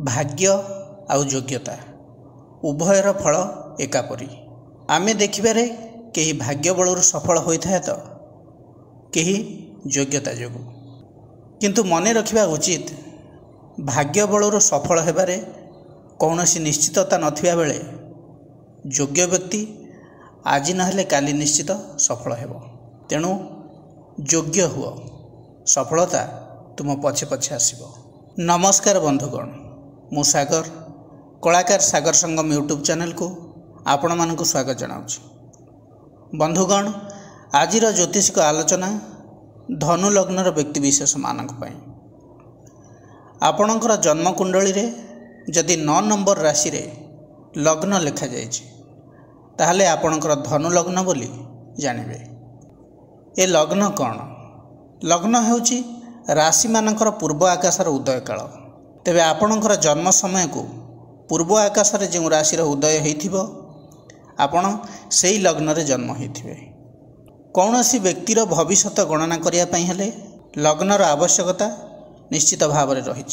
भाग्य आउ योग्यता उभयर फल एकापरी। आमे देखिबारे केही भाग्य बलरू सफल होइथाय तो केही योग्यता जोगु। किंतु मने रखिबा उचित भाग्य बलरू सफल हेबारे कौनसी निश्चितता नथिबा बेले योग्य व्यक्ति आज नहेले काली निश्चित सफल हेबो। तेणु योग्य हुओ, सफलता तुम पछे पछे आसीबो। नमस्कार बंधुगण, मु सागर कलाकार सागर संगम यूट्यूब चैनल को आपण मानक स्वागत जनाऊँ। बंधुगण, आजिर ज्योतिषिक आलोचना धनु लग्नर व्यक्तिविशेष मानक पई। आपणकर जन्म कुंडली रे जदि 9 नंबर राशि रे लग्न लेखा जाइछि ताहले आपणकर धनु लग्न बोली जानिबे। ए लग्न कौन? लग्न हेउछि राशि मानकर पूर्व आकाशर उदय काल। तेबे आपणकर जन्म समय को पूर्व आकाशरे जो राशि उदय होइथिबो आपण सेई लग्न रे जन्म होइथिबे। कौनसी व्यक्तिर भविष्यत गणना करिया पई हेले लग्नर आवश्यकता निश्चित भाव में रही।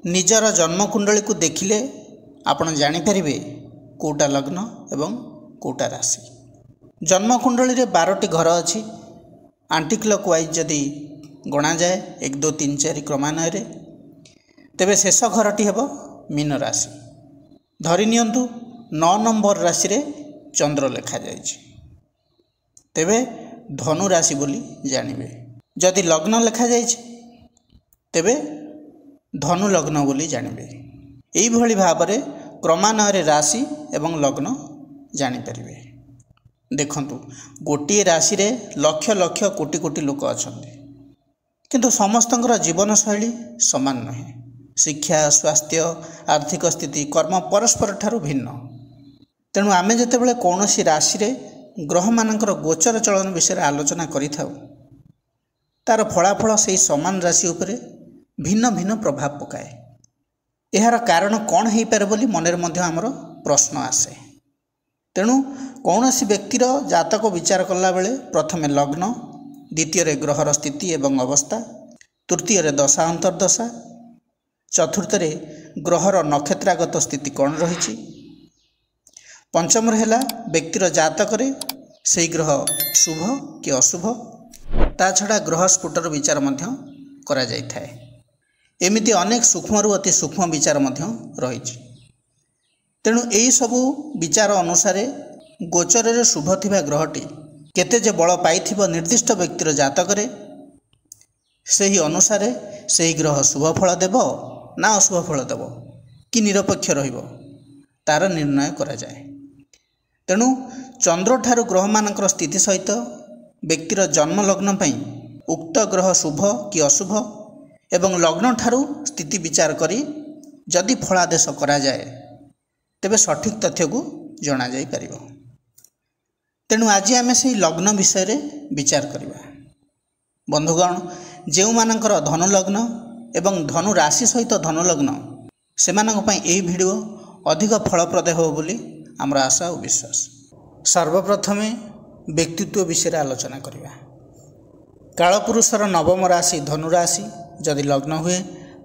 निजर जन्म कुंडली को देखिले आपण जानि परिबे कोटा लग्न एवं कोटा राशि। जन्म कुंडली रे 12टी घर अछि। आंटी क्लॉक वाइज जदि गणा जाए 1 2 3 4 क्रमान्वय रे तेबे शेष घरटी हेबो मीन राशि। धरि नियंतु 9 नंबर राशि रे चंद्र लेखा जाइछि तेबे धनु राशि बोली जानिबे। जदि लग्न लेखा जाइछि तेबे धनु लग्न बोली जानिबे। एई भली भाबरे क्रमान्वय रे राशि एवं लग्न जानि परिबे। देखंतु गोटिए राशि रे लक्ष लक्ष कोटि कोटि लोक अछंती, किंतु समस्तंकर जीवन शैली समान नहे। शिक्षा, स्वास्थ्य, आर्थिक स्थिति, कर्म परस्पर ठारू भिन्न। तेणु आमे जेतेबेले कौनसी राशि रे ग्रह मानकर गोचर चलन विषय आलोचना करिथाउ तार फलाफल से समान राशि उपरे भिन्न भिन्न प्रभाव पकाए। एहार कारण कौन हो पारे बोली मनरे मध्य आमर प्रश्न आसे। तेणु कौनसी व्यक्तिर जातक विचार कला बेले प्रथमे लग्न, द्वितीय ग्रहर स्थिति एवं अवस्था, तृतीय दशा अंतर्दशा, चतुर्थ ग्रहर नक्षत्रागत स्थिति कौन रही, पंचम है व्यक्तिर जातक से ग्रह शुभ कि अशुभ, ता छड़ा ग्रह स्फुटर विचार मध्य करा जाय थाए। एमिति अनेक सूक्ष्म अति सूक्ष्म विचार मध्य रही। तेणु यही सबू विचार अनुसार गोचर रे शुभ थिबा ग्रहटी केते जे बल पाइथिबो निर्दिष्ट व्यक्तिर जातक रे सही अनुसार सही ग्रह शुभ फल देव ना अशुभ फल देव कि निरपेक्ष रहिबो तार निर्णय करा जाए। तेणु चंद्र ठारू ग्रह मानकर स्थिति सहित व्यक्तिर जन्म लग्न पई उक्त ग्रह शुभ कि अशुभ एवं लग्न ठारू स्थिति विचार करी जदि फलादेश करा जाए तेबे सठिक तथ्य को जना जाई परिबो। तेणु आज आमे से लग्न विषय रे विचार करिबा। बंधुगण, जेउ मानकर धनु लग्न एवं धनु राशि सहित धनु लग्न सेमानक पई एही वीडियो अधिक फलप्रद हो बोली हमर आशा और विश्वास। सर्वप्रथमे व्यक्तित्व विषय आलोचना करिबा। कालपुरुषर नवम राशि धनु राशि जदि लग्न हुए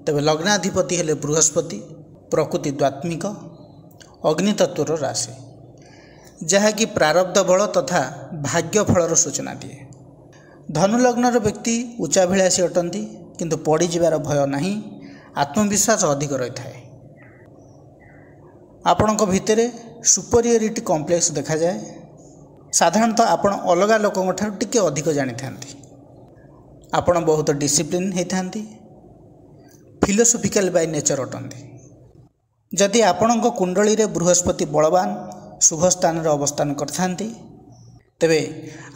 तेबे लग्नाधिपति हेले बृहस्पति, प्रकृति द्वात्मिक, अग्नितत्वर राशि, जहाँकि प्रारब्ध बल तथा भाग्य फलर सूचना दिए। धनु लग्नर व्यक्ति उच्चाभिलाषी अटंती, किंतु पड़ी जिबार भय नहीं, आत्मविश्वास अधिक रही थाए। आपणक भितरे सुपरियरिटी कॉम्प्लेक्स देखा जाए। साधारणतः आपण अलगा लोकंक ठार टिके अधिक जानी थांती। आपण बहुत डिसिप्लिन होती, फिलोसोफिकल बाय नेचर अटंती। जदि आपणक कुंडली रे बृहस्पति बलवान शुभ स्थान रे अवस्थान करथांती तेबे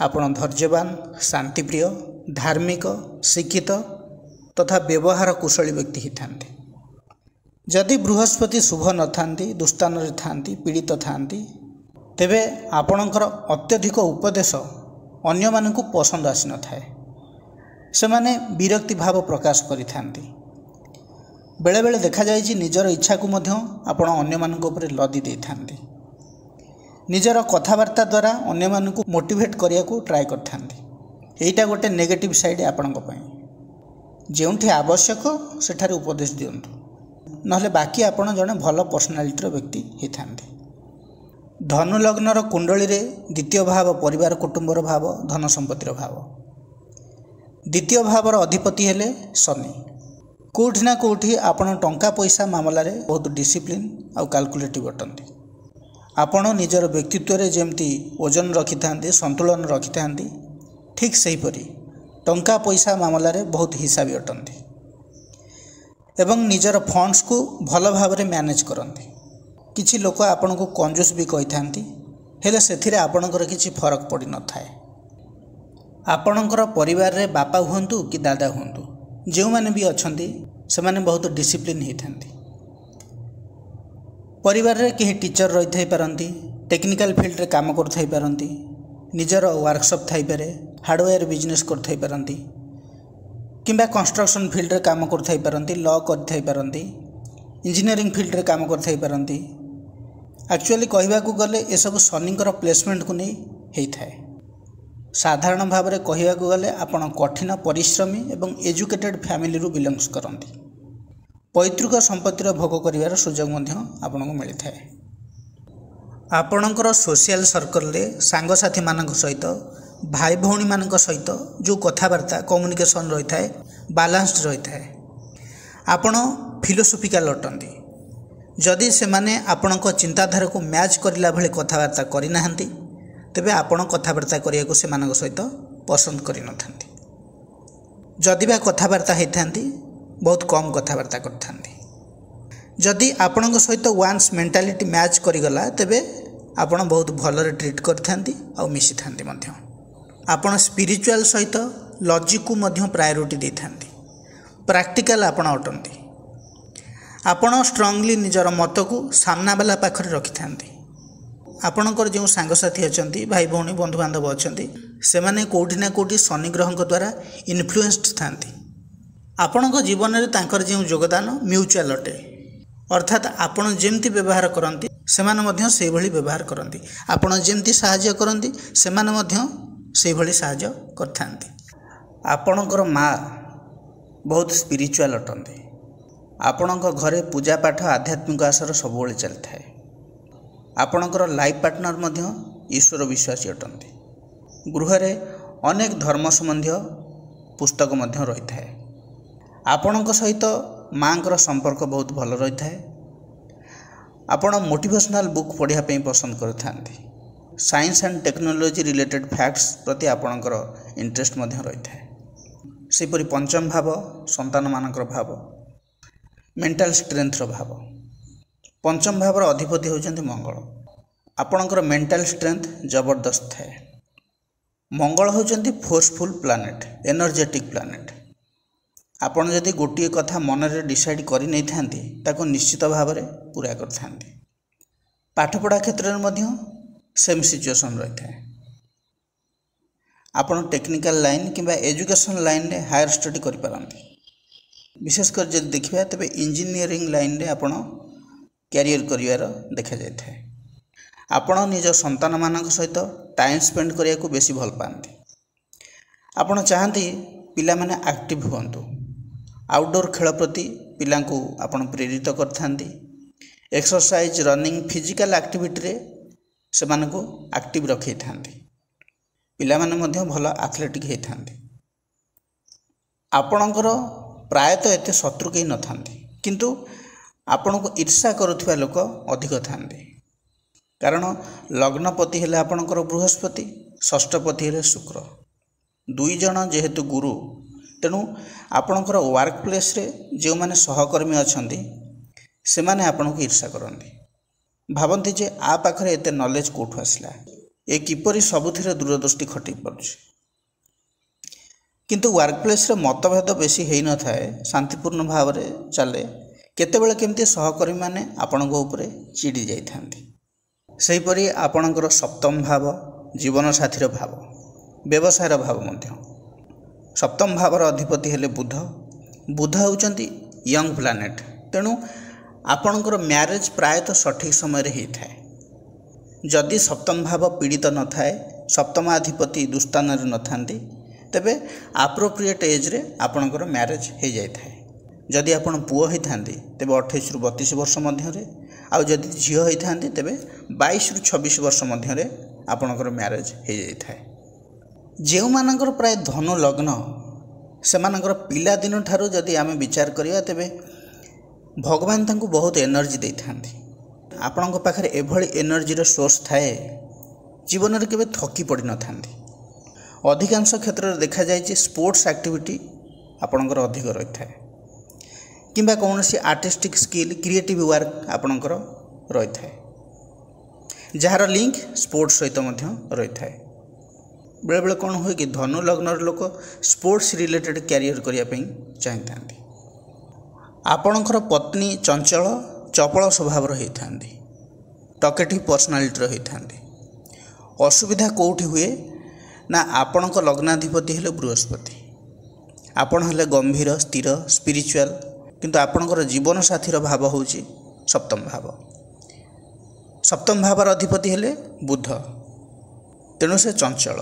आपण धैर्यवान, शांतिप्रिय, धार्मिक, शिक्षित तथा व्यवहार कुशली व्यक्ति ही थांती। जदि बृहस्पति शुभ न थांती, दुस्थान रे थांती, पीड़ित थांती तेबे आपणकर अत्यधिक उपदेश अन्य मानकु पसंद आसी न थाए। सेमाने विरक्ति भाव प्रकाश करि थांती। बेले बेले देखा जाय कि निजर इच्छा को मध्य आपण अन्य मानक ऊपर लदी दे थांती। निजर कथबार्ता द्वारा अन्य मानकु मोटिवेट करिया को ट्राई करथांती। एटा गोटे नेगेटिव साइड आपणक पई। जेउठी आवश्यक सेठारे उपदेश दियंतु। नहले बाकी आपण जड़े भल पर्सनालीटर व्यक्ति होता। धनु लग्नर कुंडली रे द्वितीय भाव परिवार कुटुंबर भाव धन संपत्तिर भाव। द्वितीय भावर अधिपति हेले शनि। कोठी ना कोठी आपण टंका पैसा मामला रे बहुत डिसिप्लिन आउ कैलकुलेटिव अटंती। आपण निजर व्यक्तित्व रे जेमती ओजन रखि थांती संतुलन रखि थांती ठीक सही परी टंका पैसा मामला रे बहुत हिसाबी अटंती एवं निजर फंड्स को भल भाव रे मैनेज करंती। किछि लोक आपण को कंजूस भी कहि थांती हेले सेथिरे आपणकर किछि फरक पड़ी न थाए। आपणकर परिवार रे बापा हुंतु कि दादा हुंतु जो माने भी अछंती से माने बहुत डिसिप्लिन ही थांती। परिवार रे केही टीचर रही थाई पारंती टेक्निकल फील्ड रे काम कर थाई पारंती निजर वर्कशॉप थाई पारे हार्डवेयर बिजनेस कर थाई पारंती किंबा कंस्ट्रक्शन फील्ड रे काम कर थाई पारंती लॉ कर थाई पारंती इंजीनियरिंग फील्ड रे काम कर थाई पारंती। एक्चुअली कहबा को गले ए सब शनिकर प्लेसमेंट को नहीं हेई थाए। साधारण भाव में कहबा को गले आपण कठिन परिश्रमी एवं एजुकेटेड फैमिली रु बिलोंग्स करंती। पैतृक संपत्तिर भोग करिवार सुजोग मध्य आपनको मिलता है। आपणकर सोशल सर्कल रे सांग साथी मानक सहित भाई भौणी मानक सहित जो कथाबार्ता कम्युनिकेशन रही थाए बैलेंस्ड रही थाए। आपण फिलोसोफिकल अटंती जदि से माने आपणक चिंताधारा को मैच करला भले कथाबार्ता करि नाहंती तेबे आपण कथाबार्ता करिया को से मानक सहित पसंद करि नथांती। जदि बा कथाबार्ता हेथांती बहुत कम कथाबार्ता करथांती। जदि आपणक सहित वांस मेंटालिटी मैच करिगला तेबे आपण बहुत भलरे ट्रीट करथांती आ मिसी थांती मध्य। आपण स्पिरिचुअल सहित लॉजिक को मध्य प्रायोरिटी देथांती। प्रैक्टिकल आपण अटंती। आपण स्ट्रांगली निजर मत को सामना वाला पाखरे रखि थांती। आपणकर जो सांगसाथी अछंती भाई भौणी बंधु बांधव अछंती से माने कोठी ना कोठी शनि ग्रह द्वारा इन्फ्लुएंस्ड थांती। आपणक जीवन में तांकर जो योगदान म्यूचुअल अटे अर्थात आपण जेमती व्यवहार करती से से भली व्यवहार करती। आपण जेमती साहाय्य करती से से भली साहाय्य करथांती। आपणकर माँ बहुत स्पिरिचुअल अटंती। आपणक घरे पूजा पाठ आध्यात्मिक आसर सबुबले चली थाए। आपणकर लाइफ पार्टनर मध्य ईश्वर विश्वासी अटंती। गृह रे अनेक धर्म संबंधी पुस्तक मध्य रही थाए। आपणक सहित माँकर संपर्क बहुत भल रही थाए। आपण मोटिवेशनल बुक पढ़िया पे पसंद करथांती। Science and technology related facts प्रति आपणकर इंटरेस्ट मध्य रही थाए। सेपरि पंचम भाव संतान मानकर भाव मेंटल स्ट्रेंथ भाव। पंचम भावर अधिपति होउचंती मंगल। आपणकर मेंटल स्ट्रेंथ जबरदस्त थाए। मंगल होउचंती फोर्सफुल प्लानेट एनर्जेटिक प्लानेट। आपण जदि गोटे कथा मन रे डिसाइड करि नै थांती ताको निश्चित भाव में पूरा करथांती। पाठपढ़ा क्षेत्र में मध्य सेम सिचुएशन रही थाए। आपण टेक्निकल लाइन किंबा एजुकेशन लाइन रे हायर स्टडी करि पारंती। विशेषकर जदि देखिबा तबे इंजीनियरिंग लाइन रे आपण कैरियर करिवार देखा जाय थाए। आपण निज संतान मानक सहित टाइम स्पेंड करिया को बेसी भल पाती। आपण चाहती पिला माने एक्टिव हुंतु। आउटडोर खेल प्रति पिला को आपण प्रेरित करथांती। एक्सरसाइज रनिंग फिजिकल एक्टिविटी रे से मानको एक्टिव रखै थांती। पिला माने मध्य भल एथलेटिक हे थांती। आपणकर प्रायतः एते शत्रु केही न थांती किंतु आपण को ईर्षा करुवा लोक अधिक थांती। कारण लग्नपति हेले आपणकर बृहस्पति षष्ठपति हेले शुक्र दुई जन जेहेतु गुरु तेणु आपणकर वर्क प्लेस रे जो माने सहकर्मी अछंती से माने आपण को ईर्षा करंती। भावंती जे आ पाखरे एते नॉलेज कोठु आसला ए किपरि सबुथिरे दूरदृष्टि खटि पड़ुछि। किंतु वर्क प्लेस रे मतभेद बेसी हेई न थाए शांतिपूर्ण भाव रे चले। केतेबेले केमती सहकर्मी माने आपणक उपरे चिड़ी जाई थांती। सेही परि आपणकर सप्तम भाव जीवन साथीर भाव व्यवसायर भाव मध्य। सप्तम भावर अधिपति हेले बुध। बुध होउचंती यंग प्लानेट तेणु आपणकर मैरिज प्रायतः सठिक समय रे ही थाए। जदि सप्तम भाव पीड़ित न थाए सप्तमाधिपति दुस्तान रे न थांती तेबे एप्रोप्रिएट एज रे आपणकर मैरिज हो जाय थाए। जदि आपण पुओ होइथांती तेबे 28 रु 32 वर्ष मध्यरे आउ जदि झियो होइथांती तेबे 22 रु 26 वर्ष मध्यरे आपणकर मैरिज हो जाए। जो मानकर प्राय धनु लग्न सेमानकर पिला दिन ठारू जदि आमे विचार करिया तेबे भगवान तांको बहुत एनर्जी दे थांती। आपणक पाखरे एभली एनर्जीर सोर्स थाए जीवन में केबे थकी पड़ न थांती। अधिकांश क्षेत्र में देखा जाए स्पोर्ट्स एक्टिविटी आपणकर अधिक रही थाए किंबा कौन सी आर्टिस्टिक स्किल क्रिएटिव वर्क आपणकर रही थाए जार लिंक स्पोर्ट्स सहित रही थाए। बेले बेले कौन हुए कि धनु लग्न लोक स्पोर्ट्स रिलेटेड कैरियर करने चाही था। आपणकर पत्नी चंचल चपल स्वभाव होता टकेटिव पर्सनालिटी होता। असुविधा कौटी हुए ना आपणक लग्नाधिपति हेले बृहस्पति। आपण हेले गंभीर स्थिर स्पिरिचुअल किंतु आपणकर जीवन साथीर भाव होची सप्तम भाव। सप्तम भावर अधिपति हेले बुध। तेणु से चंचल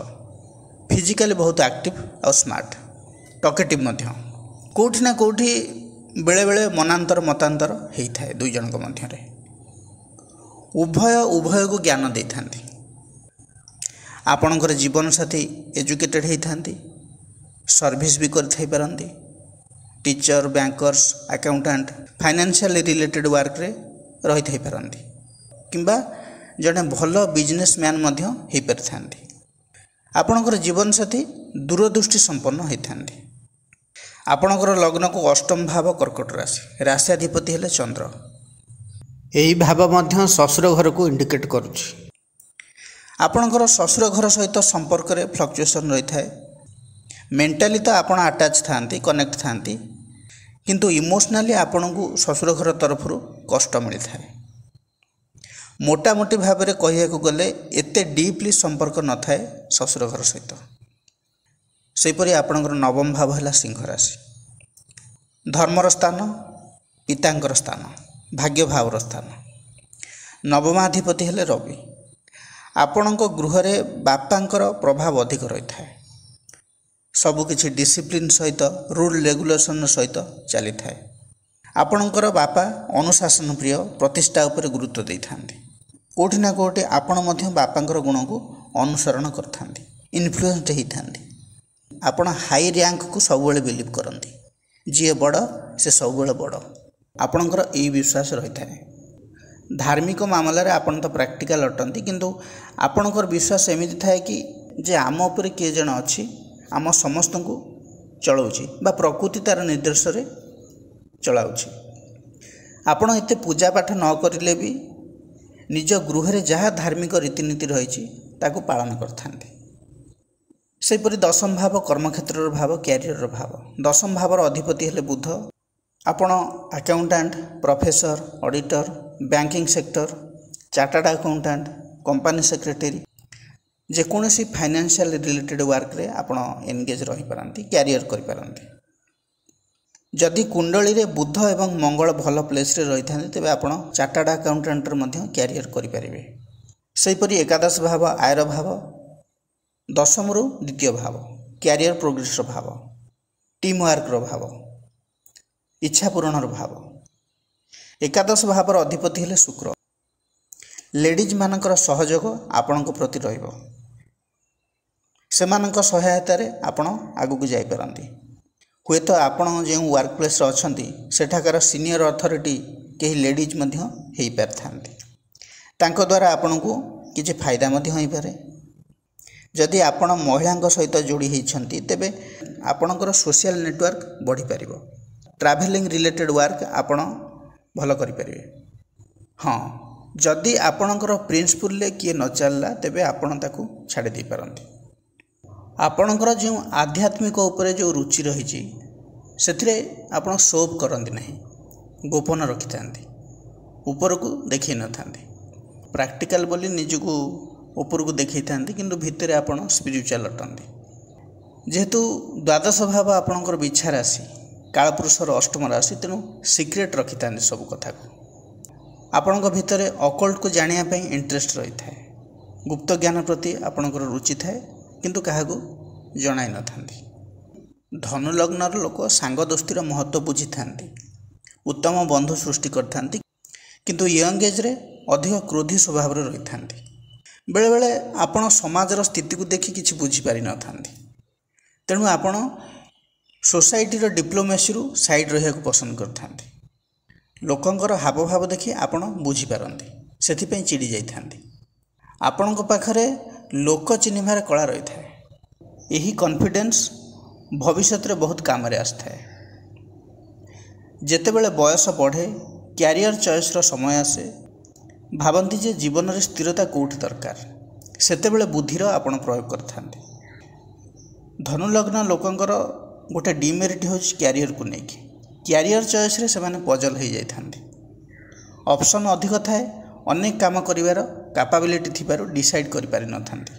फिजिकली बहुत एक्टिव और स्मार्ट टकेटिव मध्य कोठी ना कोठी बेले बेले मनांतर मतांतर होता है। दुई जन मध्य उभय को ज्ञान दे थांती। आपणकर जीवन साथी एजुकेटेड होती सर्विस भी करते teacher bankers accountant financial related work रे रही थई पारंती किंबा जड़े भल बिजनेसमैन हो पारि। आपणकर जीवन साथी दूरदृष्टि संपन्न होती। आपणकर लग्न को अष्टम भाव कर्कट राशि राशियाधिपति हेले चंद्र। यही भाव मध्य ससुर घर को इंडिकेट करुछि। आपणकर ससुर घर सहित संपर्क रे फ्लक्चुएसन रही थाए। मेंटाली तो आपण अटैच थांती कनेक्ट थांती किंतु इमोशनली आपण को ससुर घर तरफ कष्ट मिलता है। मोटामोटी भाव में कहू गले एते डीपली संपर्क न थाए ससुर घर सहित। सेपरी आपणकर नवम भाव है सिंह राशि धर्मर स्थान पितांकर स्थान भाग्य भावर स्थान। नवमाधिपति हेले रवि। आपणक गृह रे बापांकर प्रभाव अधिक रही थाए। सबकिछि डिसिप्लिन सहित रूल रेगुलेशन सहित चली थाए। आपणकर बापा अनुशासन प्रिय प्रतिष्ठा उपर गुरुत्व दे थांती। कोठी ना कोठी आपण मध्य बापांकर गुण को अनुसरण करथांती इन्फ्लुएंस्ड ही थांती। आपण हाई रैंक को सबुबले बिलीव करती जी बड़ से सबुबले बड़ आपणकर यही विश्वास रही थाए। धार्मिक मामलें आपन तो प्रैक्टिकल अटंती किंतु आपणकर विश्वास एमती थाए कि जे आम उपर किए जन अच्छी आम समस्त को चलाऊँच बा प्रकृति तार निर्देश रे चलाऊँच। आपण एते पूजा पाठ न करिले भी निज गृह रे जहाँ धार्मिक रीतिनीति रही ताकू पालन करथांती। सेपरि दशम भाव कर्मक्षेत्र भाव कैरियर भाव। दशम भावर अधिपति हेले बुध। आपण accountant professor auditor banking sector chartered accountant company secretary जेकोसी फाइनेंशियल रिलेटेड वर्क रे आपण एंगेज रही पारंती कैरियर करि पारंती। जदि कुंडली रे बुध एवं मंगल भल प्लेस रे रही थांते तेबे आपण चार्टर्ड अकाउंटेंट मध्य कैरियर करि पारिबे। सेपरि एकादश भाव आयर भाव दशम रु द्वितीय भाव कैरियर प्रोग्रेस भाव टीम वर्क भाव इच्छा पूरण भाव। एकादश भावर अधिपति हेले शुक्र। लेडीज मानकर सहयोग आपणक प्रति रहिबो। सेमानक सहायता रे आपण आगु को जाई पारंती। हुए तो आपण जो वर्क प्लेस अच्छी सेठाकार सीनियर अथॉरिटी कहीं लेडीज मध्य हेई पारथांती। तांको द्वारा आपण को किछि फायदा मध्य होई पारे। जदि आपण महिला सहित जोड़ी होती तेबे आपणकर सोशल नेटवर्क बढ़ी पारिबो। ट्रैवलिंग रिलेटेड वर्क आपण भल करि परिबे। हाँ जदि आपणकर प्रिंसिपल किए न चलला तेबे आपण ताकू छाड़ी दे पारंती। आपणकर जो आध्यात्मिक उपरे जो रुचि रही से आपण शोभ करती नहीं गोपन रखि थांती ऊपर को देखी न थांती। प्रैक्टिकल बोली निजको ऊपर को देखी थांती किंतु भितर आपण स्पिरिचुअल अटंती। जेहेतु द्वादश भाव आपणकर बिछा राशि कालपुरुषर अष्टम राशि तेणु सिक्रेट रखि थांती सब कथा को। आपणक भितर अकल्ट को जानिया पई इंटरेस्ट रही थाए। गुप्त ज्ञान प्रति आपणकर रुचि थाए किंतु काहाकू जणाई न थांती। ଧନୁ ଲଗ୍ନର ଲୋକ ସାଙ୍ଗ ଦୋସ୍ତିର ମହତ୍ତ୍ୱ ବୁଝିଥାନ୍ତି, ଉତ୍ତମ ବନ୍ଧୁ ସୃଷ୍ଟି କରିଥାନ୍ତି, କିନ୍ତୁ ୟଙ୍ଗ ଏଜ୍ରେ ଅଧିକ କ୍ରୋଧୀ ସ୍ୱଭାବରେ ରହିଥାନ୍ତି। ବେଳେବେଳେ ଆପଣ ସମାଜର ସ୍ଥିତିକୁ ଦେଖି କିଛି ବୁଝିପାରିନଥାନ୍ତି, ତେଣୁ ଆପଣ ସୋସାଇଟିର ଡିପ୍ଲୋମାସିରୁ ସାଇଡ଼୍ ରହିବାକୁ ପସନ୍ଦ କରିଥାନ୍ତି। ଲୋକଙ୍କର ହାବଭାବ ଦେଖି ଆପଣ ବୁଝିପାରନ୍ତି, ସେଥିପାଇଁ ଚିଡ଼ି ଯାଇଥାନ୍ତି। ଆପଣଙ୍କ ପାଖରେ ଲୋକ ଚିହ୍ନିବାର କଳା ରହିଥାଏ। ଏହି କନଫିଡେନ୍ସ ଭବିଷ୍ୟତରେ ବହୁତ କାମରେ ଆସିଥାଏ। ଯେତେବେଳେ ବୟସ ବଢ଼େ, କ୍ୟାରିୟର ଚଏସ୍ର ସମୟ ଆସେ, ଭାବନ୍ତି ଯେ ଜୀବନରେ ସ୍ଥିରତା କେଉଁଠି ଦରକାର, ସେତେବେଳେ ବୁଦ୍ଧିର ଆପଣ ପ୍ରୟୋଗ କରିଥାନ୍ତି। ଧନୁଲଗ୍ନ ଲୋକଙ୍କର ଗୋଟେ ଡିମେରିଟ୍ ହେଉଛି କ୍ୟାରିୟରକୁ ନେଇକି। କ୍ୟାରିୟର ଚଏସ୍ରେ ସେମାନେ ପଜଲ ହୋଇଯାଇଥାନ୍ତି। ଅପସନ୍ ଅଧିକ ଥାଏ, ଅନେକ କାମ କରିବାର କାପାବିଲିଟି ଥିବାରୁ ଡିସାଇଡ଼୍ କରିପାରିନଥାନ୍ତି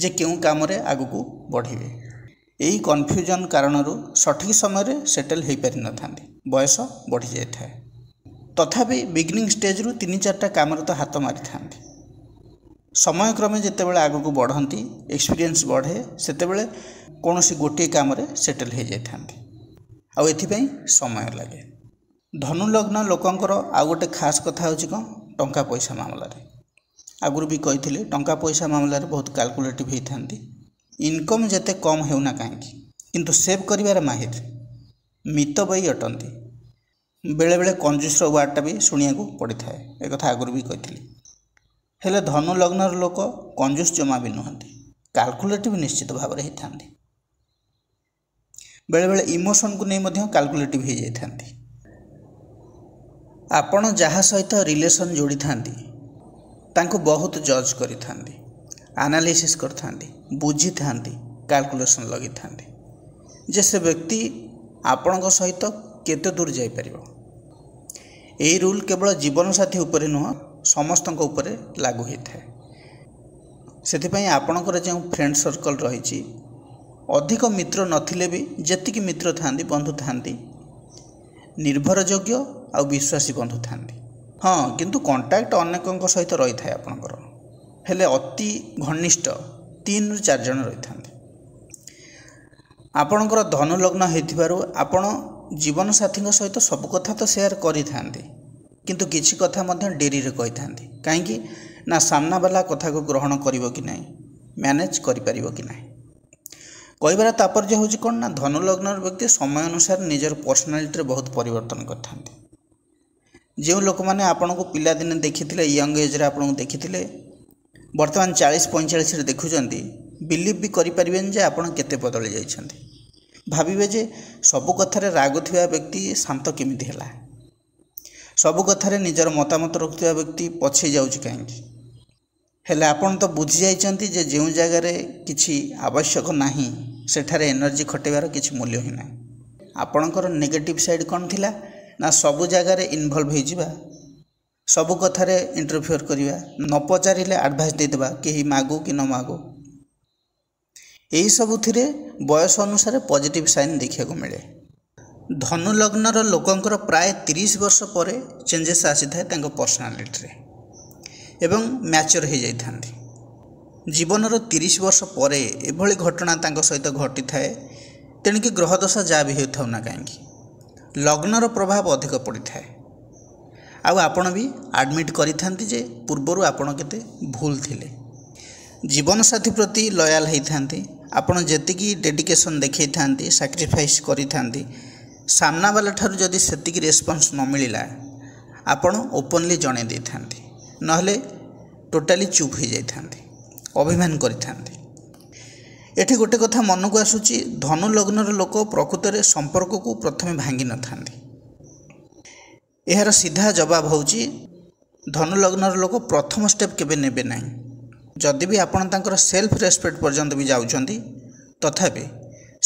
ଯେ କେଉଁ କାମରେ ଆଗକୁ ବଢ଼ିବେ। ଏହି କନଫ୍ୟୁଜନ୍ କାରଣରୁ ସଠିକ୍ ସମୟରେ ସେଟେଲ୍ ହୋଇପାରିନଥାନ୍ତି, ବୟସ ବଢ଼ିଯାଇଥାଏ। ତଥାପି ବିଗିନିଂ ଷ୍ଟେଜ୍ରୁ 3-4ଟା କାମରେ ତ ହାତ ମାରିଥାନ୍ତି। ସମୟକ୍ରମେ ଯେତେବେଳେ ଆଗକୁ ବଢ଼ନ୍ତି, ଏକ୍ସପିରିଏନ୍ସ ବଢ଼େ, ସେତେବେଳେ କୌଣସି ଗୋଟିଏ କାମରେ ସେଟେଲ୍ ହୋଇଯାଇଥାନ୍ତି, ଆଉ ଏଥିପାଇଁ ସମୟ ଲାଗେ। ଧନୁଲଗ୍ନ ଲୋକଙ୍କର ଆଉ ଗୋଟେ ଖାସ୍ କଥା ହେଉଛି କ'ଣ, ଟଙ୍କା ପଇସା ମାମଲାରେ। ଆଗରୁ ବି କହିଥିଲି, ଟଙ୍କା ପଇସା ମାମଲାରେ ବହୁତ କାଲକୁଲେଟିଭ୍ ହୋଇଥାନ୍ତି। ଇନକମ୍ ଯେତେ କମ୍ ହେଉନା କାହିଁକି, କିନ୍ତୁ ସେଭ୍ କରିବାରେ ମାହିର, ମିତବ୍ୟୟୀ ଅଟନ୍ତି। ବେଳେବେଳେ କଞ୍ଜୁସର ୱାର୍ଡ଼ଟା ବି ଶୁଣିବାକୁ ପଡ଼ିଥାଏ, ଏକଥା ଆଗରୁ ବି କହିଥିଲି। ହେଲେ ଧନୁ ଲଗ୍ନର ଲୋକ କଞ୍ଜୁସ ଜମା ବି ନୁହନ୍ତି, କାଲକୁଲେଟିଭ୍ ନିଶ୍ଚିତ ଭାବରେ ହୋଇଥାନ୍ତି। ବେଳେବେଳେ ଇମୋସନକୁ ନେଇ ମଧ୍ୟ କାଲକୁଲେଟିଭ୍ ହୋଇଯାଇଥାନ୍ତି। ଆପଣ ଯାହା ସହିତ ରିଲେସନ୍ ଯୋଡ଼ିଥାନ୍ତି ତାଙ୍କୁ ବହୁତ ଜଜ୍ କରିଥାନ୍ତି, ଆନାଲିସିସ୍ କରିଥାନ୍ତି, ବୁଝିଥାନ୍ତି, କାଲକୁଲେସନ୍ ଲଗେଇଥାନ୍ତି ଯେ ସେ ବ୍ୟକ୍ତି ଆପଣଙ୍କ ସହିତ କେତେ ଦୂର ଯାଇପାରିବ। ଏହି ରୁଲ୍ କେବଳ ଜୀବନସାଥୀ ଉପରେ ନୁହଁ, ସମସ୍ତଙ୍କ ଉପରେ ଲାଗୁ ହୋଇଥାଏ। ସେଥିପାଇଁ ଆପଣଙ୍କର ଯେଉଁ ଫ୍ରେଣ୍ଡ ସର୍କଲ୍ ରହିଛି, ଅଧିକ ମିତ୍ର ନଥିଲେ ବି ଯେତିକି ମିତ୍ର ଥାଆନ୍ତି, ବନ୍ଧୁ ଥାଆନ୍ତି, ନିର୍ଭରଯୋଗ୍ୟ ଆଉ ବିଶ୍ୱାସୀ ବନ୍ଧୁ ଥାଆନ୍ତି। ହଁ, କିନ୍ତୁ କଣ୍ଟାକ୍ଟ ଅନେକଙ୍କ ସହିତ ରହିଥାଏ ଆପଣଙ୍କର, ହେଲେ ଅତି ଘନିଷ୍ଠ 3-4 ଜଣ ରହିଥାନ୍ତି। ଆପଣଙ୍କର ଧନୁଲଗ୍ନ ହୋଇଥିବାରୁ ଆପଣ ଜୀବନସାଥୀଙ୍କ ସହିତ ସବୁ କଥା ତ ସେୟାର କରିଥାନ୍ତି, କିନ୍ତୁ କିଛି କଥା ମଧ୍ୟ ଡେରିରେ କହିଥାନ୍ତି। କାହିଁକି ନା ସାମ୍ନାବାଲା କଥାକୁ ଗ୍ରହଣ କରିବ କି ନାହିଁ, ମ୍ୟାନେଜ୍ କରିପାରିବ କି ନାହିଁ। କହିବାର ତାତ୍ପର୍ଯ୍ୟ ହେଉଛି କ'ଣ ନା, ଧନୁଲଗ୍ନର ବ୍ୟକ୍ତି ସମୟ ଅନୁସାରେ ନିଜର ପର୍ସନାଲିଟିରେ ବହୁତ ପରିବର୍ତ୍ତନ କରିଥାନ୍ତି। ଯେଉଁ ଲୋକମାନେ ଆପଣଙ୍କୁ ପିଲାଦିନେ ଦେଖିଥିଲେ, ୟଙ୍ଗ ଏଜ୍ରେ ଆପଣଙ୍କୁ ଦେଖିଥିଲେ, ବର୍ତ୍ତମାନ 40-45ରେ ଦେଖୁଛନ୍ତି, ବିଲିଭ୍ ବି କରିପାରିବେନି ଯେ ଆପଣ କେତେ ବଦଳି ଯାଇଛନ୍ତି। ଭାବିବେ ଯେ ସବୁ କଥାରେ ରାଗୁଥିବା ବ୍ୟକ୍ତି ଶାନ୍ତ କେମିତି ହେଲା, ସବୁ କଥାରେ ନିଜର ମତାମତ ରଖୁଥିବା ବ୍ୟକ୍ତି ପଛେଇ ଯାଉଛି କାହିଁକି। ହେଲେ ଆପଣ ତ ବୁଝି ଯାଇଛନ୍ତି ଯେ ଯେଉଁ ଜାଗାରେ କିଛି ଆବଶ୍ୟକ ନାହିଁ, ସେଠାରେ ଏନର୍ଜି ଖଟେଇବାର କିଛି ମୂଲ୍ୟ ହିଁ ନାହିଁ। ଆପଣଙ୍କର ନେଗେଟିଭ୍ ସାଇଡ଼୍ କ'ଣ ଥିଲା ନା, ସବୁ ଜାଗାରେ ଇନଭଲ୍ଭ ହୋଇଯିବା, ସବୁ କଥାରେ ଇଣ୍ଟରଫିୟର କରିବା, ନ ପଚାରିଲେ ଆଡ଼ଭାଇସ୍ ଦେଇଦେବା, କେହି ମାଗୁ କି ନ ମାଗୁ। ଏହିସବୁଥିରେ ବୟସ ଅନୁସାରେ ପଜିଟିଭ୍ ସାଇନ୍ ଦେଖିବାକୁ ମିଳେ। ଧନୁଲଗ୍ନର ଲୋକଙ୍କର ପ୍ରାୟ 30 ବର୍ଷ ପରେ ଚେଞ୍ଜେସ୍ ଆସିଥାଏ ତାଙ୍କ ପର୍ସନାଲିଟିରେ ଏବଂ ମ୍ୟାଚୁର ହୋଇଯାଇଥାନ୍ତି। ଜୀବନର 30 ବର୍ଷ ପରେ ଏଭଳି ଘଟଣା ତାଙ୍କ ସହିତ ଘଟିଥାଏ। ତେଣିକି ଗ୍ରହଦଶା ଯାହା ବି ହେଉଥାଉ ନା କାହିଁକି, ଲଗ୍ନର ପ୍ରଭାବ ଅଧିକ ପଡ଼ିଥାଏ। ଆଉ ଆପଣ ବି ଆଡ଼ମିଟ୍ କରିଥାନ୍ତି ଯେ ପୂର୍ବରୁ ଆପଣ କେତେ ଭୁଲ ଥିଲେ। ଜୀବନସାଥୀ ପ୍ରତି ଲୟାଲ୍ ହୋଇଥାନ୍ତି। ଆପଣ ଯେତିକି ଡେଡିକେସନ୍ ଦେଖାଇଥାନ୍ତି, ସାକ୍ରିଫାଇସ୍ କରିଥାନ୍ତି, ସାମ୍ନାବାଲା ଠାରୁ ଯଦି ସେତିକି ରେସ୍ପନ୍ସ ନ ମିଳିଲା, ଆପଣ ଓପନଲି ଜଣାଇ ଦେଇଥାନ୍ତି, ନହେଲେ ଟୋଟାଲି ଚୁପ୍ ହୋଇଯାଇଥାନ୍ତି, ଅଭିମାନ କରିଥାନ୍ତି। ଏଠି ଗୋଟେ କଥା ମନକୁ ଆସୁଛି, ଧନୁଲଗ୍ନର ଲୋକ ପ୍ରକୃତରେ ସମ୍ପର୍କକୁ ପ୍ରଥମେ ଭାଙ୍ଗି ନଥାନ୍ତି। ଏହାର ସିଧା ଜବାବ ହେଉଛି, ଧନୁଲଗ୍ନର ଲୋକ ପ୍ରଥମ ଷ୍ଟେପ୍ କେବେ ନେବେ ନାହିଁ। ଯଦି ବି ଆପଣ ତାଙ୍କର ସେଲ୍ଫ ରେସ୍ପେକ୍ଟ ପର୍ଯ୍ୟନ୍ତ ବି ଯାଉଛନ୍ତି, ତଥାପି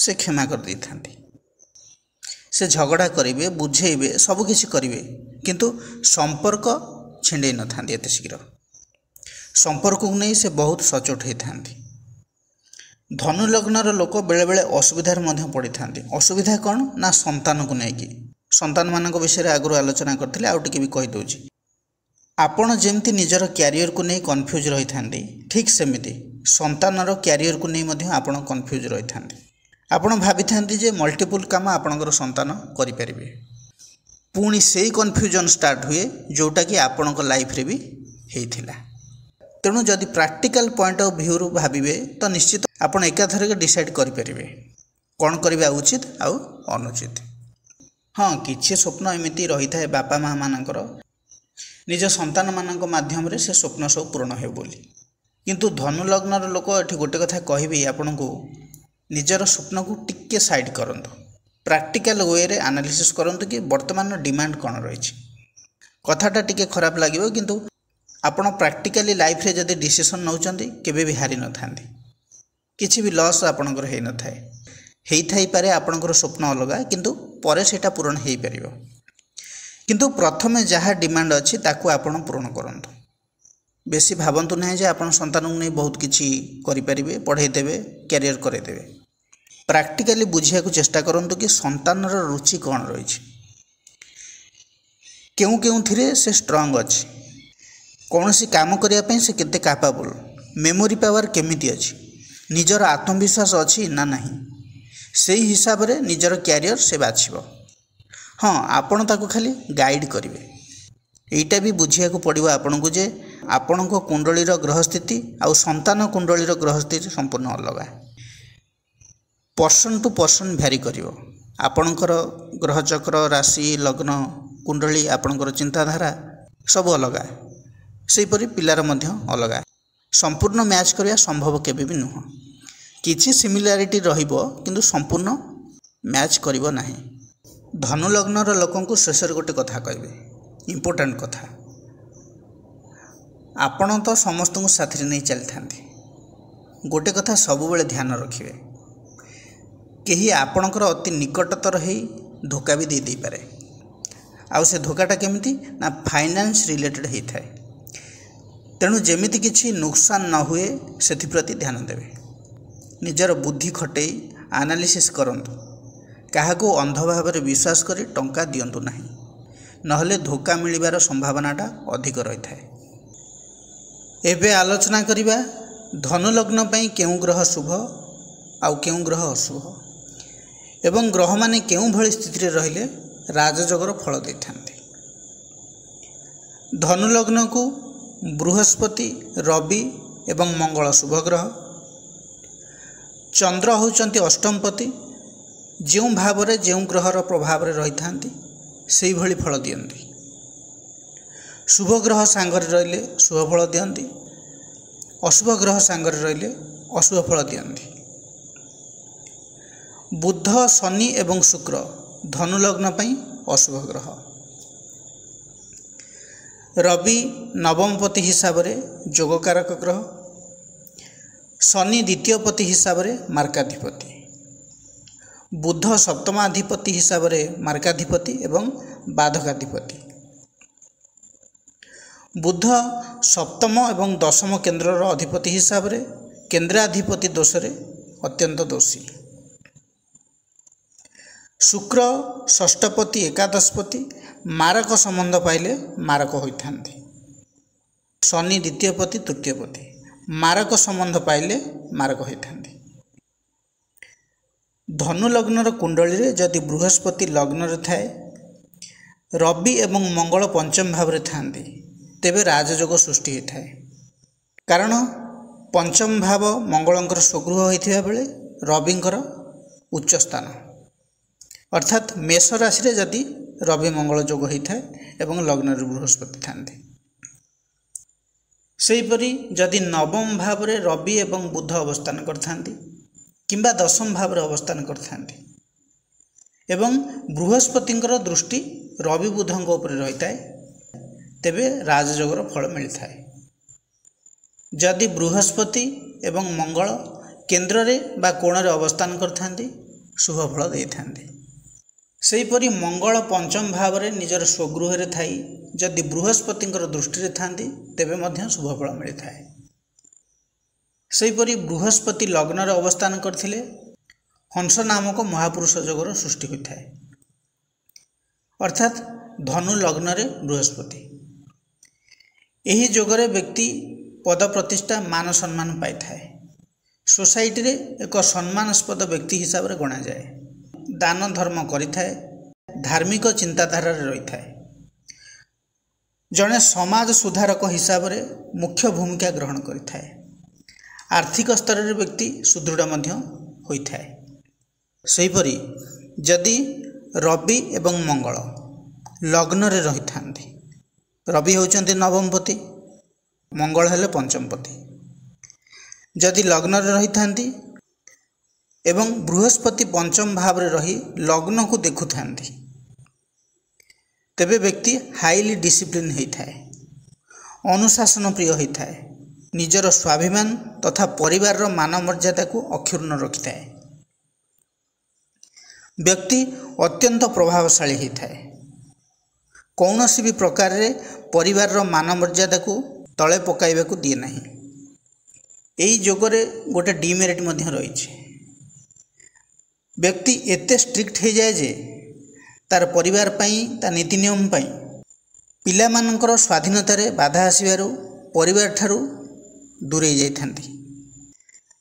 ସେ କ୍ଷମା କରିଦେଇଥାନ୍ତି। ସେ ଝଗଡ଼ା କରିବେ, ବୁଝେଇବେ, ସବୁକିଛି କରିବେ, କିନ୍ତୁ ସମ୍ପର୍କ ଛିଣ୍ଡେଇ ନଥାନ୍ତି ଏତେ ଶୀଘ୍ର। ସମ୍ପର୍କକୁ ନେଇ ସେ ବହୁତ ସଚୋଟ ହୋଇଥାନ୍ତି। ଧନୁଲଗ୍ନର ଲୋକ ବେଳେବେଳେ ଅସୁବିଧାରେ ମଧ୍ୟ ପଡ଼ିଥାନ୍ତି। ଅସୁବିଧା କ'ଣ ନା, ସନ୍ତାନକୁ ନେଇକି। ସନ୍ତାନମାନଙ୍କ ବିଷୟରେ ଆଗରୁ ଆଲୋଚନା କରିଥିଲେ, ଆଉ ଟିକେ ବି କହିଦେଉଛି। ଆପଣ ଯେମିତି ନିଜର କ୍ୟାରିୟରକୁ ନେଇ କନଫ୍ୟୁଜ୍ ରହିଥାନ୍ତି, ଠିକ୍ ସେମିତି ସନ୍ତାନର କ୍ୟାରିୟରକୁ ନେଇ ମଧ୍ୟ ଆପଣ କନଫ୍ୟୁଜ୍ ରହିଥାନ୍ତି। ଆପଣ ଭାବିଥାନ୍ତି ଯେ ମଲ୍ଟିପୁଲ୍ କାମ ଆପଣଙ୍କର ସନ୍ତାନ କରିପାରିବେ। ପୁଣି ସେଇ କନଫ୍ୟୁଜନ୍ ଷ୍ଟାର୍ଟ ହୁଏ ଯେଉଁଟାକି ଆପଣଙ୍କ ଲାଇଫ୍ରେ ବି ହେଇଥିଲା। ତେଣୁ ଯଦି ପ୍ରାକ୍ଟିକାଲ ପଏଣ୍ଟ ଅଫ୍ ଭ୍ୟୁରୁ ଭାବିବେ ତ ନିଶ୍ଚିତ ଆପଣ ଏକାଥରକେ ଡିସାଇଡ଼୍ କରିପାରିବେ କ'ଣ କରିବା ଉଚିତ ଆଉ ଅନୁଚିତ। ହଁ, କିଛି ସ୍ୱପ୍ନ ଏମିତି ରହିଥାଏ ବାପା ମା' ମାନଙ୍କର, ନିଜ ସନ୍ତାନମାନଙ୍କ ମାଧ୍ୟମରେ ସେ ସ୍ୱପ୍ନ ସବୁ ପୂରଣ ହେଉ ବୋଲି। କିନ୍ତୁ ଧନୁ ଲଗ୍ନର ଲୋକ ଏଠି ଗୋଟେ କଥା କହିବି ଆପଣଙ୍କୁ, ନିଜର ସ୍ୱପ୍ନକୁ ଟିକେ ସାଇଡ଼୍ କରନ୍ତୁ। ପ୍ରାକ୍ଟିକାଲ ୱେରେ ଆନାଲିସିସ୍ କରନ୍ତୁ କି ବର୍ତ୍ତମାନର ଡିମାଣ୍ଡ କ'ଣ ରହିଛି। କଥାଟା ଟିକେ ଖରାପ ଲାଗିବ, କିନ୍ତୁ ଆପଣ ପ୍ରାକ୍ଟିକାଲି ଲାଇଫ୍ରେ ଯଦି ଡିସିସନ୍ ନେଉଛନ୍ତି କେବେ ବି ହାରି ନଥାନ୍ତି। କିଛି ବି ଲସ୍ ଆପଣଙ୍କର ହେଇନଥାଏ। ହେଇଥାଇପାରେ ଆପଣଙ୍କର ସ୍ୱପ୍ନ ଅଲଗା, କିନ୍ତୁ ପରେ ସେଇଟା ପୂରଣ ହେଇପାରିବ। କିନ୍ତୁ ପ୍ରଥମେ ଯାହା ଡିମାଣ୍ଡ ଅଛି ତାକୁ ଆପଣ ପୂରଣ କରନ୍ତୁ। ବେଶୀ ଭାବନ୍ତୁ ନାହିଁ ଯେ ଆପଣ ସନ୍ତାନଙ୍କୁ ନେଇ ବହୁତ କିଛି କରିପାରିବେ, ପଢ଼େଇ ଦେବେ, କ୍ୟାରିୟର କରେଇଦେବେ। ପ୍ରାକ୍ଟିକାଲି ବୁଝିବାକୁ ଚେଷ୍ଟା କରନ୍ତୁ କି ସନ୍ତାନର ରୁଚି କ'ଣ ରହିଛି, କେଉଁଥିରେ ସେ ଷ୍ଟ୍ରଙ୍ଗ ଅଛି, କୌଣସି କାମ କରିବା ପାଇଁ ସେ କେତେ କାପାବୁଲ୍, ମେମୋରି ପାୱାର କେମିତି ଅଛି, ନିଜର ଆତ୍ମବିଶ୍ୱାସ ଅଛି ନା ନାହିଁ। ସେହି ହିସାବରେ ନିଜର କ୍ୟାରିୟର ସେ ବାଛିବ। ହଁ, ଆପଣ ତାକୁ ଖାଲି ଗାଇଡ଼ କରିବେ। ଏଇଟା ବି ବୁଝିବାକୁ ପଡ଼ିବ ଆପଣଙ୍କୁ ଯେ ଆପଣଙ୍କ କୁଣ୍ଡଳୀର ଗ୍ରହସ୍ଥିତି ଆଉ ସନ୍ତାନ କୁଣ୍ଡଳୀର ଗ୍ରହସ୍ଥିତି ସମ୍ପୂର୍ଣ୍ଣ ଅଲଗା। ପର୍ସନ୍ ଟୁ ପର୍ସନ୍ ଭ୍ୟାରି କରିବ। ଆପଣଙ୍କର ଗ୍ରହଚକ୍ର, ରାଶି, ଲଗ୍ନ, କୁଣ୍ଡଳୀ, ଆପଣଙ୍କର ଚିନ୍ତାଧାରା ସବୁ ଅଲଗା। ସେହିପରି ପିଲାର ମଧ୍ୟ ଅଲଗା। ସମ୍ପୂର୍ଣ୍ଣ ମ୍ୟାଚ୍ କରିବା ସମ୍ଭବ କେବେ ବି ନୁହଁ। କିଛି ସିମିଲାରିଟି ରହିବ କିନ୍ତୁ ସମ୍ପୂର୍ଣ୍ଣ ମ୍ୟାଚ୍ କରିବ ନାହିଁ। ଧନୁ ଲଗ୍ନର ଲୋକଙ୍କୁ ଶେଷରେ ଗୋଟେ କଥା କହିବେ, ଇମ୍ପୋର୍ଟାଣ୍ଟ କଥା। ଆପଣ ତ ସମସ୍ତଙ୍କୁ ସାଥିରେ ନେଇ ଚାଲିଥାନ୍ତି। ଗୋଟେ କଥା ସବୁବେଳେ ଧ୍ୟାନ ରଖିବେ, କେହି ଆପଣଙ୍କର ଅତି ନିକଟତର ହେଇ ଧୋକା ବି ଦେଇପାରେ। ଆଉ ସେ ଧୋକାଟା କେମିତି ନା ଫାଇନାନ୍ସ ରିଲେଟେଡ଼ ହେଇଥାଏ। ତେଣୁ ଯେମିତି କିଛି ନୁକସାନ ନ ହୁଏ ସେଥିପ୍ରତି ଧ୍ୟାନ ଦେବେ। ନିଜର ବୁଦ୍ଧି ଖଟେଇ ଆନାଲିସିସ୍ କରନ୍ତୁ। କାହାକୁ ଅନ୍ଧ ଭାବରେ ବିଶ୍ୱାସ କରି ଟଙ୍କା ଦିଅନ୍ତୁ ନାହିଁ, ନହେଲେ ଧୋକା ମିଳିବାର ସମ୍ଭାବନାଟା ଅଧିକ ରହିଥାଏ। ଏବେ ଆଲୋଚନା କରିବା ଧନୁଲଗ୍ନ ପାଇଁ କେଉଁ ଗ୍ରହ ଶୁଭ ଆଉ କେଉଁ ଗ୍ରହ ଅଶୁଭ, ଏବଂ ଗ୍ରହମାନେ କେଉଁଭଳି ସ୍ଥିତିରେ ରହିଲେ ରାଜଯୋଗର ଫଳ ଦେଇଥାନ୍ତି। ଧନୁଲଗ୍ନକୁ ବୃହସ୍ପତି, ରବି ଏବଂ ମଙ୍ଗଳ ଶୁଭ ଗ୍ରହ। ଚନ୍ଦ୍ର ହେଉଛନ୍ତି ଅଷ୍ଟମପତି। ଯେଉଁ ଭାବରେ ଯେଉଁ ଗ୍ରହର ପ୍ରଭାବରେ ରହିଥାନ୍ତି ସେହିଭଳି ଫଳ ଦିଅନ୍ତି। ଶୁଭ ଗ୍ରହ ସାଙ୍ଗରେ ରହିଲେ ଶୁଭ ଫଳ ଦିଅନ୍ତି, ଅଶୁଭ ଗ୍ରହ ସାଙ୍ଗରେ ରହିଲେ ଅଶୁଭ ଫଳ ଦିଅନ୍ତି। ବୁଧ, ଶନି ଏବଂ ଶୁକ୍ର ଧନୁଲଗ୍ନ ପାଇଁ ଅଶୁଭ ଗ୍ରହ। ରବି ନବମପତି ହିସାବରେ ଯୋଗକାରକ ଗ୍ରହ। ଶନି ଦ୍ୱିତୀୟପତି ହିସାବରେ ମାର୍କାଧିପତି। ବୁଧ ସପ୍ତମାଧିପତି ହିସାବରେ ମାର୍କାଧିପତି ଏବଂ ବାଧକାଧିପତି। ବୁଧ ସପ୍ତମ ଏବଂ ଦଶମ କେନ୍ଦ୍ରର ଅଧିପତି ହିସାବରେ କେନ୍ଦ୍ରାଧିପତି ଦୋଷରେ ଅତ୍ୟନ୍ତ ଦୋଷୀ। ଶୁକ୍ର ଷଷ୍ଠପତି, ଏକାଦଶପତି, ମାରକ ସମ୍ବନ୍ଧ ପାଇଲେ ମାରକ ହୋଇଥାନ୍ତି। ଶନି ଦ୍ୱିତୀୟପତି, ତୃତୀୟପତି, ମାରକ ସମ୍ବନ୍ଧ ପାଇଲେ ମାରକ ହୋଇଥାନ୍ତି। ଧନୁଲଗ୍ନର କୁଣ୍ଡଳୀରେ ଯଦି ବୃହସ୍ପତି ଲଗ୍ନରେ ଥାଏ, ରବି ଏବଂ ମଙ୍ଗଳ ପଞ୍ଚମ ଭାବରେ ଥାନ୍ତି, ତେବେ ରାଜଯୋଗ ସୃଷ୍ଟି ହୋଇଥାଏ। କାରଣ ପଞ୍ଚମ ଭାବ ମଙ୍ଗଳଙ୍କର ସ୍ୱଗୃହ ହୋଇଥିବା ବେଳେ ରବିଙ୍କର ଉଚ୍ଚସ୍ଥାନ, ଅର୍ଥାତ୍ ମେଷ ରାଶିରେ ଯଦି ରବି ମଙ୍ଗଳ ଯୋଗ ହୋଇଥାଏ ଏବଂ ଲଗ୍ନରେ ବୃହସ୍ପତି ଥାନ୍ତି। ସେହିପରି ଯଦି ନବମ ଭାବରେ ରବି ଏବଂ ବୁଧ ଅବସ୍ଥାନ କରିଥାନ୍ତି କିମ୍ବା ଦଶମ ଭାବରେ ଅବସ୍ଥାନ କରିଥାନ୍ତି ଏବଂ ବୃହସ୍ପତିଙ୍କର ଦୃଷ୍ଟି ରବି ବୁଧଙ୍କ ଉପରେ ରହିଥାଏ, ତେବେ ରାଜଯୋଗର ଫଳ ମିଳିଥାଏ। ଯଦି ବୃହସ୍ପତି ଏବଂ ମଙ୍ଗଳ କେନ୍ଦ୍ରରେ ବା କୋଣରେ ଅବସ୍ଥାନ କରିଥାନ୍ତି ଶୁଭ ଫଳ ଦେଇଥାନ୍ତି। ସେହିପରି ମଙ୍ଗଳ ପଞ୍ଚମ ଭାବରେ ନିଜର ସ୍ୱଗୃହରେ ଥାଇ ଯଦି ବୃହସ୍ପତିଙ୍କର ଦୃଷ୍ଟିରେ ଥାନ୍ତି ତେବେ ମଧ୍ୟ ଶୁଭ ଫଳ ମିଳିଥାଏ। ସେହିପରି ବୃହସ୍ପତି ଲଗ୍ନରେ ଅବସ୍ଥାନ କରିଥିଲେ ହଂସ ନାମକ ମହାପୁରୁଷ ଯୋଗର ସୃଷ୍ଟି ହୋଇଥାଏ, ଅର୍ଥାତ୍ ଧନୁ ଲଗ୍ନରେ ବୃହସ୍ପତି। ଏହି ଯୋଗରେ ବ୍ୟକ୍ତି ପଦ ପ୍ରତିଷ୍ଠା, ମାନ ସମ୍ମାନ ପାଇଥାଏ। सोसाइटी रे एक सम्मानास्पद व्यक्ति हिसाब से गणा जाए। दान धर्म करिथाए, धार्मिक चिंताधारा रही थाए। जड़े समाज सुधारक हिसाब से मुख्य भूमिका ग्रहण करिथाए। आर्थिक स्तर रे व्यक्ति सुदृढ़ मध्य होइथाए। सेहिपरि जदि रवि एवं मंगल लग्न रे रही थांती, रवि होउचंती नवमपति, मंगल हेले पंचमपति। जदि लग्न रे रही थांती एवं बृहस्पति पंचम भाव रे रही लग्न को देखु थांती, तेबे व्यक्ति हाईली डिसिप्लिन होइथाए, अनुशासन प्रिय होइथाए, निजर स्वाभिमान तथा परिवार रो मान मर्यादा को अक्षुण्ण रखिथाए। व्यक्ति अत्यंत प्रभावशाली होइथाए, कौनसी भी प्रकार रे परिवार रो मान मर्यादा को तले पकाइबा को दिए नहीं। एई जोगरे गोटे डिमेरिट मध्य रही छे। व्यक्ति एते स्ट्रिक्ट हो जाए जे तार परिवार पाई, ता नीति नियम पाई पिला मानकर स्वाधीनता रे बाधा आसीबारु परिवार ठारू दूरे जाई थांती।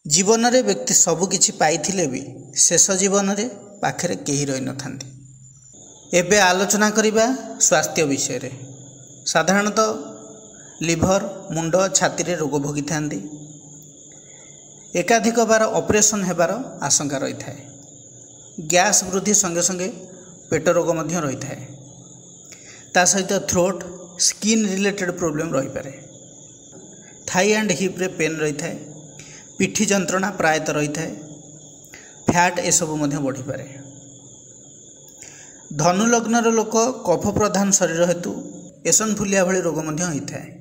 जीवन रे व्यक्ति सबु किछि पाइथिले भी शेष जीवन रे पाखरे केही रही न थांती। एबे आलोचना करिबा स्वास्थ्य विषय रे। साधारणतः लिभर, मुंड, छाती रे रोग भोगी थांती। एकाधिक बार ऑपरेशन हेबार आशंका रही थाए। गैस वृद्धि संगे संगे पेट रोग मध्य रही थाए। ता सहित थ्रोट, स्किन रिलेटेड प्रॉब्लम रही पारे। थाई एंड हिप रे पेन रही थाए। पिठी जंत्रणा प्रायतः रही थाए। फैट ए सब मध्य बढ़ी पारे। धनु लग्न रो लोक कफ प्रधान शरीर हेतु एसनफुलिया भली रोग मध्य होई थाए।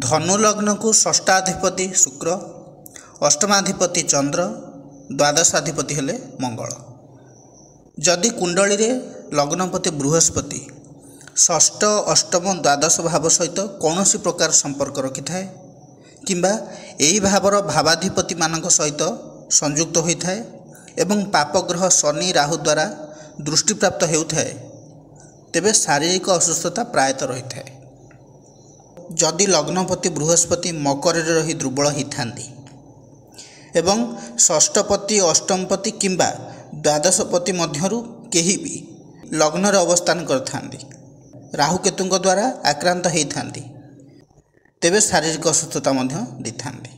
धनु लग्न को षष्ठाधिपति शुक्र, अष्टमाधिपति चंद्र, द्वादशाधिपति हेले मंगल। जदि कुंडली रे लग्नपति बृहस्पति षष्ठ, अष्टम, द्वादश भाव सहित कौनसी प्रकार संपर्क रखि थाए किंबा एही भावर भावाधिपति मानक सहित संयुक्त होई थाए एवं पापग्रह शनि, राहु द्वारा दृष्टि प्राप्त हेउथाए, तेबे शारीरिक असुस्थता प्रायतः रही थाए। जदि लग्नपति बृहस्पति मकर रे रही दुर्बल ही थांती एवं षष्ठपति, अष्टमपति किंबा द्वादशपति मध्यरु केही भी लग्न रे अवस्थान करथांती, राहु केतुंक द्वारा आक्रांत होई थांती, तेबे शारीरिक असुस्थता मध्य दिथांती।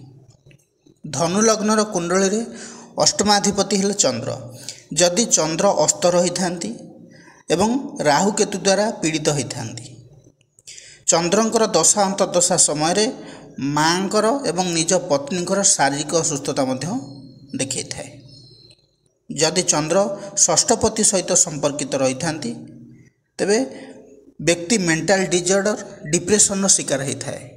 धनु लग्न रो कुंडली रे अष्टमाधिपति हेले चंद्र। जदि चंद्र अस्त रही थांती एवं राहु केतु द्वारा पीड़ित होई थांती, चंद्रंकर दशा अंतर्दशा समय रे मांकर एवं निज पत्नीकर शारीरिक असुस्थता मध्य देखै थाए। जदि चंद्र षष्ठपति सहित संपर्कित रही थांती, तेबे व्यक्ति मेंटल डिजॉर्डर, डिप्रेशन रो शिकार होई थाए।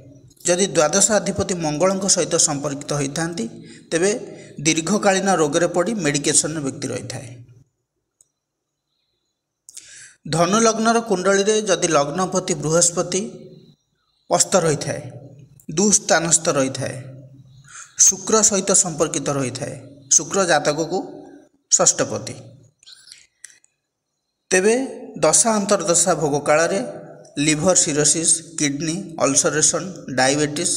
जदि द्वादशाधिपति मंगलंक सहित संपर्कित होई थांती, तेबे दीर्घकालीन रोग रे पड़ी मेडिकेशन व्यक्ति रही थाए। धनु लग्न रो कुंडली रे जदि लग्नपति बृहस्पति अस्त रही थाए, दुस्थानस्थ रही थाए, शुक्र सहित संपर्कित रही थाए, शुक्र जातक को षष्ठपति, तेबे दशा अंतर्दशा भोग काल रे liver cirrhosis, kidney ulceration, diabetes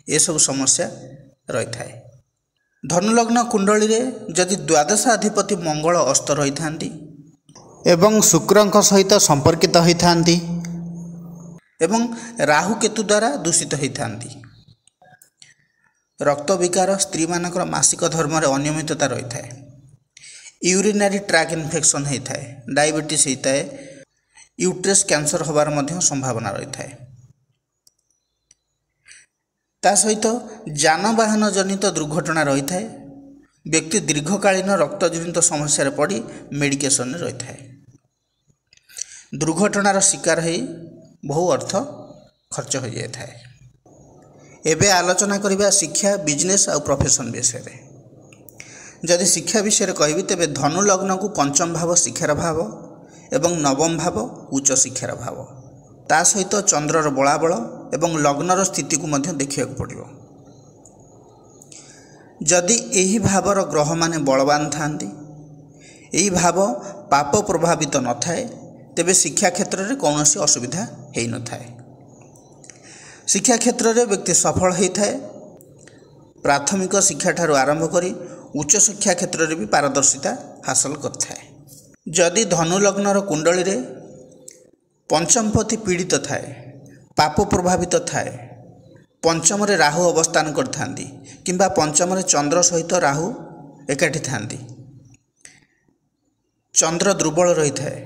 ये सब समस्या रही थाए। धनु लग्न कुंडली रे जदि द्वादशाधिपति मंगल अस्त रही थांती एवं शुक्रंक सहित संपर्कित होई थांती एवं राहु केतु द्वारा दूषित होई थांती, रक्त विकार, स्त्री मानकर मासिक धर्म रे अनियमितता रही थाए, यूरिनरी ट्रैक इन्फेक्शन होई थाए, डायबिटीज होई थाए, यूट्रस कैंसर होबार मध्य संभावना रही थाए। ता सहित जानवाहन जनित दुर्घटना रही थाए। व्यक्ति दीर्घकालीन रक्तजनित समस्या रे पड़ी मेडिकेशन रही थाए। दुर्घटनार शिकार होई बहु अर्थ खर्च हो जाए थाए। एबे आलोचना करिबा शिक्षा, बिजनेस और प्रोफेशन विषय रे। जदि शिक्षा विषय कहबी तेबे धनु लग्न को पंचम भाव शिक्षार भाव एवं नवम भाव उच्च शिक्षार भाव, ता सहित चंद्रर बलाबल एवं लग्नर स्थिति को मध्य देखिया पड़िबो। जदि एही भावर ग्रह माने बलवान थांती, एही भाव पाप प्रभावित न थाए, तेबे शिक्षा क्षेत्र रे कौनसी असुविधा हेई न थाए। शिक्षा क्षेत्र रे व्यक्ति सफल होई थाए। प्राथमिक शिक्षा ठारू आरंभ करी उच्च शिक्षा क्षेत्र में भी पारदर्शिता हासिल करथाए। जदि धनु लग्नर कुंडली रे पंचमपति पीड़ित थाए, पाप प्रभावित थाए, पंचम रे राहु अवस्थान करथांती किंबा पंचम रे चंद्र सहित राहु एकाठी थांती, चंद्र दुर्बल रही थाए,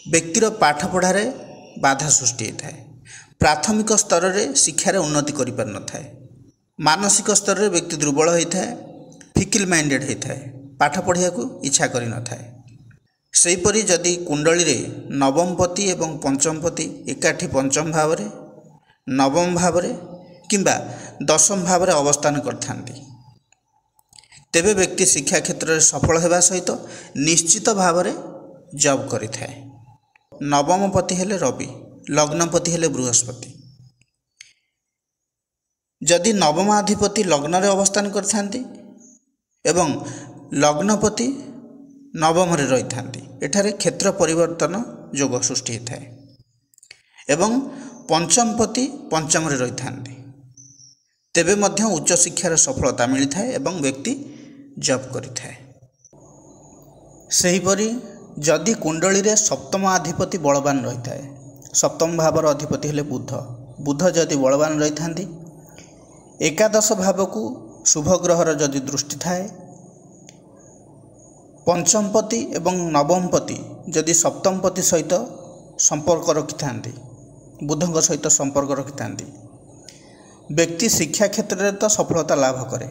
व्यक्तिर पाठ पढ़ारे बाधा सृष्टि होता है, प्राथमिक स्तर रे शिक्षार उन्नति करि पार न थाए, मानसिक स्तर रे व्यक्ति दुर्बल होता है, फिकिल माइंडेड होता है, पाठ पढ़िया को इच्छा करि न थाए। सेहीपरि जदि कुंडली रे नवमपति एवं पंचमपति एकाठी पंचम भाव रे, नवम भाव रे किंबा दशम भाव रे अवस्थान करथांती, तेबे व्यक्ति शिक्षा क्षेत्र में सफल होगा सहित निश्चित भाव रे जॉब करिथाए। नवमपति हेले रवि, लग्नपति हेले बृहस्पति। जदि नवमाधिपति लग्न रे अवस्थान करथांती एवं लग्नपति नवम रे रही थांती, एठारे क्षेत्र परिवर्तन योग सृष्टि होता है एवं पंचमपति पंचम रे रही थांती, तेबे मध्य उच्च शिक्षार सफलता मिलता है एवं व्यक्ति जॉब करिथाए। सेहीपरि जदि कुंडली रे सप्तम अधिपति बलवान रही थाए, सप्तम भावर अधिपति हेले बुध, बुध जदि बलवान रही थांती, एकादश भाव को शुभ ग्रहर जदि दृष्टि थाए, पंचमपति एवं नवमपति जदि सप्तमपति सहित संपर्क रखि थांती, बुधଙ୍କ सहित संपर्क रखि थांती, व्यक्ति शिक्षा क्षेत्र में तो सफलता लाभ करे,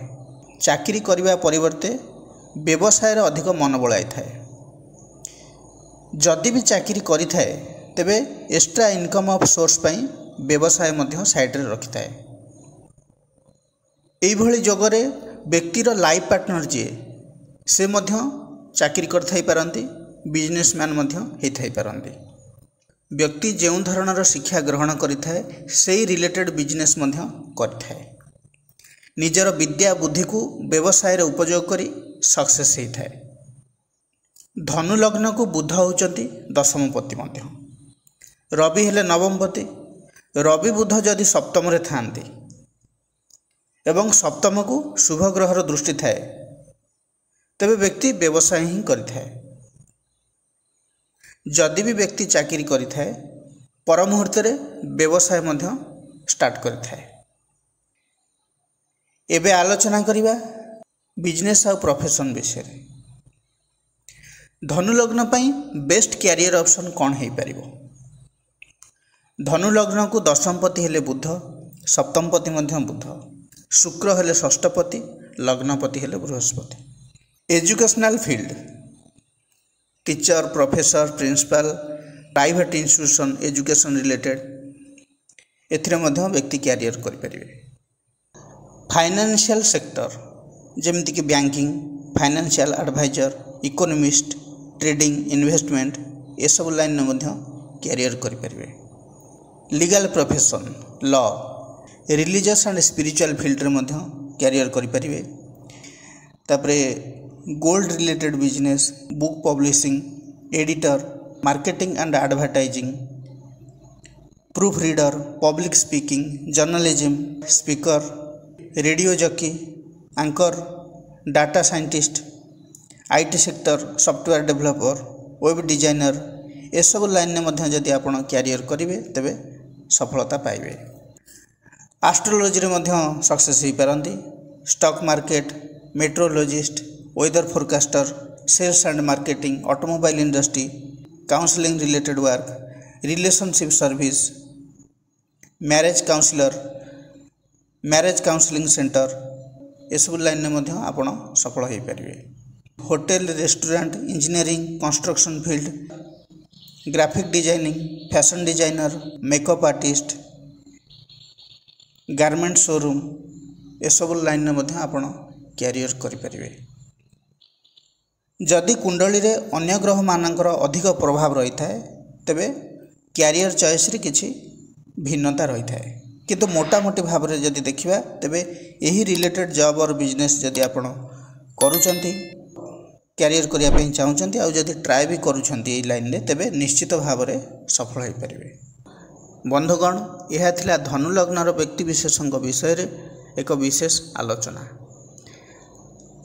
चाकरी करने परिवर्ते व्यवसाय अधिक मन बलाई थाए। जदि भी चाकरी करि थाए तेबे एक्स्ट्रा इनकम ऑफ सोर्स पई व्यवसाय मध्य साइड रे रखि थाए। एई भली जगरे व्यक्तिर लाइफ पार्टनर जे से मध्य चाकरी कर थाई पारंती, बिजनेसमैन मध्य हे थाई पारंती। व्यक्ति जो धरणर शिक्षा ग्रहण करिथाए सेही रिलेटेड बिजनेस मध्य करिथाए, निजर विद्या बुद्धि को व्यवसाय रे उपयोग करी सक्सेस होता है। धनु लग्न को बुध होचंती दशमपति मध्य, रवि हेले नवमपति। रवि बुध जदि सप्तम रे थांती एवं सप्तम को शुभ ग्रहर दृष्टि थाए, तेबे व्यक्ति व्यवसाय ही करिथाए। जदि भी व्यक्ति चाकरी करिथाए पर मुहूर्त रे व्यवसाय मध्य स्टार्ट करिथाए। एबे आलोचना करिबा बिजनेस और प्रोफेशन विषय रे। धनु लग्न पई बेस्ट कैरियर ऑप्शन कौन हो पारिबो? धनु लग्न को दशमपति हेले बुध, सप्तमपति मध्य बुध, शुक्र हेले षष्ठपति, लग्नपति हेले Brihaspati. Educational field teacher, professor, principal, private institution education related एथिरे मध्य व्यक्ति कैरियर करि परिबे। फाइनेंशियल सेक्टर जेमती कि banking, financial advisor, economist, trading, investment ये सब लाइन में मध्य कैरियर करि परिबे। Legal profession, law, religious and spiritual field रे मध्य कैरियर करि परिबे। तापरे gold related business, book publishing, editor, marketing and advertising, proof reader, public speaking, journalism, speaker, radio jockey, anchor, data scientist, IT sector, software developer, web designer ये सब line में मध्य जदि आपण कैरियर करेंगे तेबे सफलता पाइबे। एस्ट्रोलॉजी रे मध्य सक्सेस हो पारंती। Stock market, metrologist, weather forecaster, sales and marketing, automobile industry, counselling related work, relationship service, marriage counsellor, marriage counselling centre ये सब लाइन में मध्य आपण सफल हो पारिबे। Hotel, restaurant, engineering, construction field, graphic designing, fashion designer, makeup artist, garment showroom ये सब लाइन में मध्य आपण कैरियर करि परिबे। जदि कुंडली रे अन्य ग्रह मानकर अधिक प्रभाव रही थाए तेबे कैरियर चॉइस रे किछि भिन्नता रही थाए, किंतु मोटामोटी भाव में जदि देखिबा तेबे यही रिलेटेड जॉब और बिजनेस जदि आपण करूचंती, कैरियर करिया पे चाहूचंती आ जदि ट्राई भी करूचंती ए लाइन रे तेबे निश्चित भाव में सफल हो पारिबे। बंधुगण, यह थिला धनु लग्नर व्यक्ति विशेषଙ୍କ विषय रे एक विशेष आलोचना।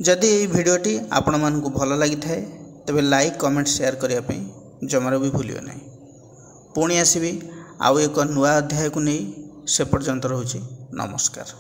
जदि ये भिडियोटी आपण मानकु भल लगी थाए तेबे लाइक कमेंट शेयर करिया पई जमार भी भूलियो नहीं। पुणी आसीबी आउ एक नुआ अध्याय को नहीं से पर्यंत रहुछि। नमस्कार।